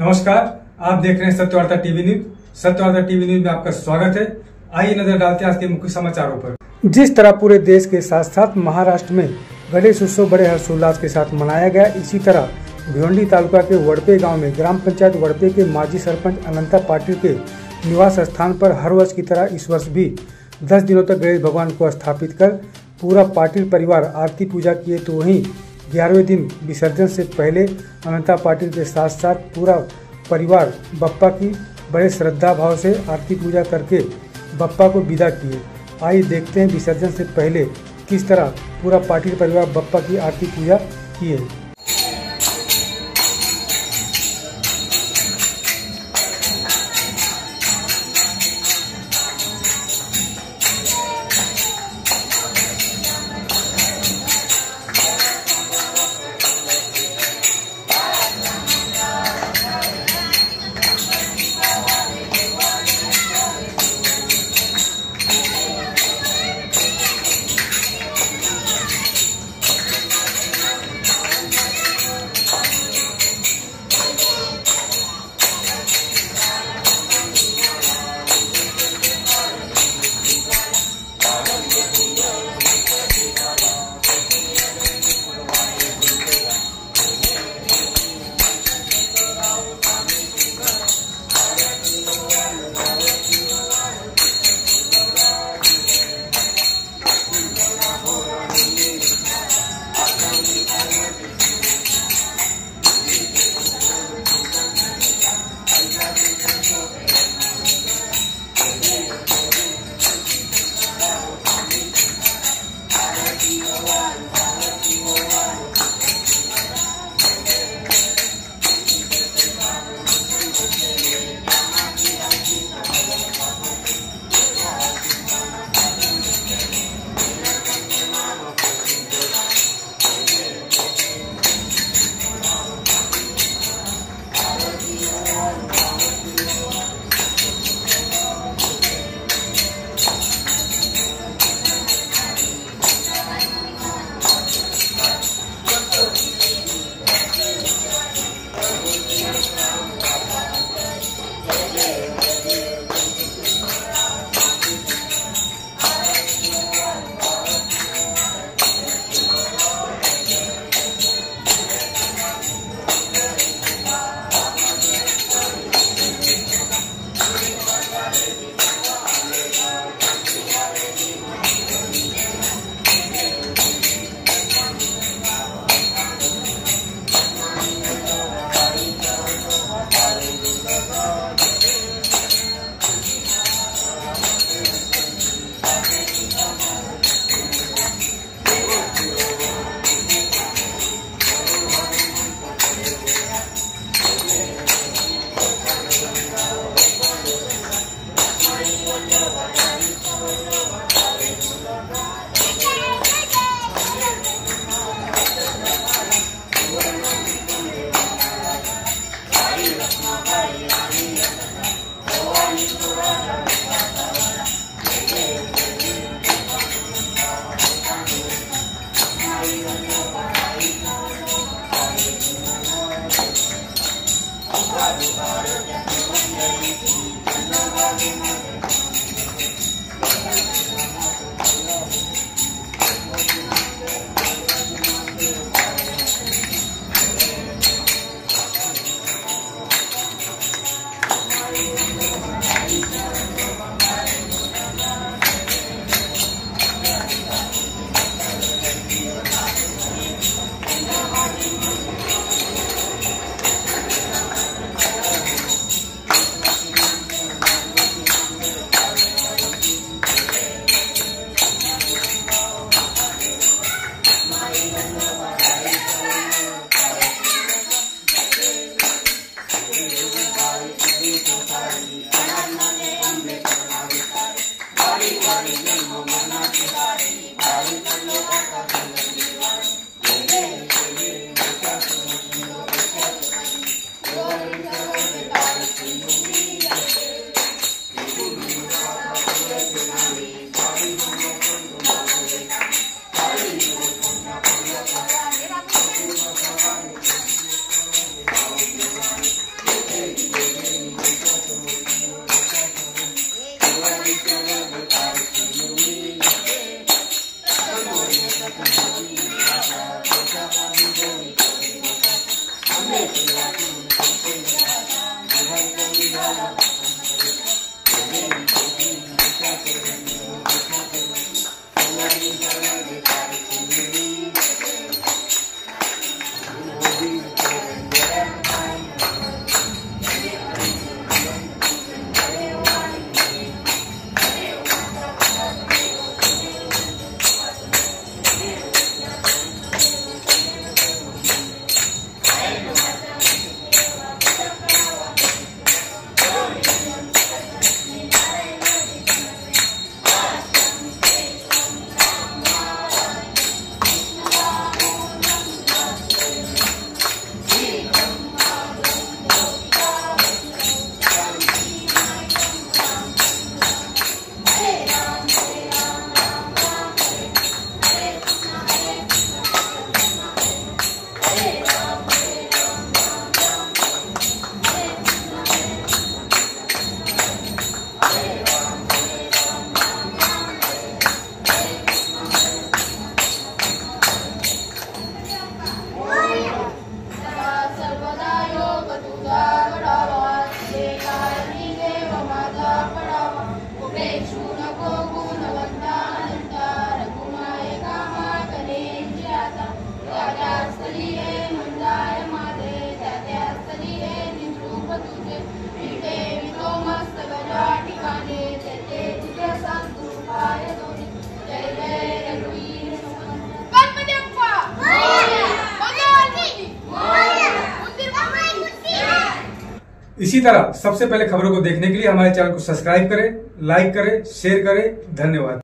नमस्कार, आप देख रहे हैं Satyavarta TV news. Satyavarta TV news में आपका स्वागत है। आइए नजर डालते हैं आज के मुख्य समाचारों पर। जिस तरह पूरे देश के साथ साथ महाराष्ट्र में गणेश उत्सव बड़े हर्षोल्लास के साथ मनाया गया, इसी तरह भिवंडी तालुका के वड़पे गांव में ग्राम पंचायत वड़पे के माजी सरपंच अनंता पाटिल के निवास स्थान पर हर वर्ष की तरह इस वर्ष भी 10 दिनों तक गणेश भगवान को स्थापित कर पूरा पाटिल परिवार आरती पूजा किए। तो वहीं 11वें दिन विसर्जन से पहले अनंता पाटिल के साथ साथ पूरा परिवार बप्पा की बड़े श्रद्धा भाव से आरती पूजा करके बप्पा को विदा किए। आइए देखते हैं विसर्जन से पहले किस तरह पूरा पाटिल परिवार बप्पा की आरती पूजा किए। इसी तरह सबसे पहले खबरों को देखने के लिए हमारे चैनल को सब्सक्राइब करें, लाइक करें, शेयर करें। धन्यवाद।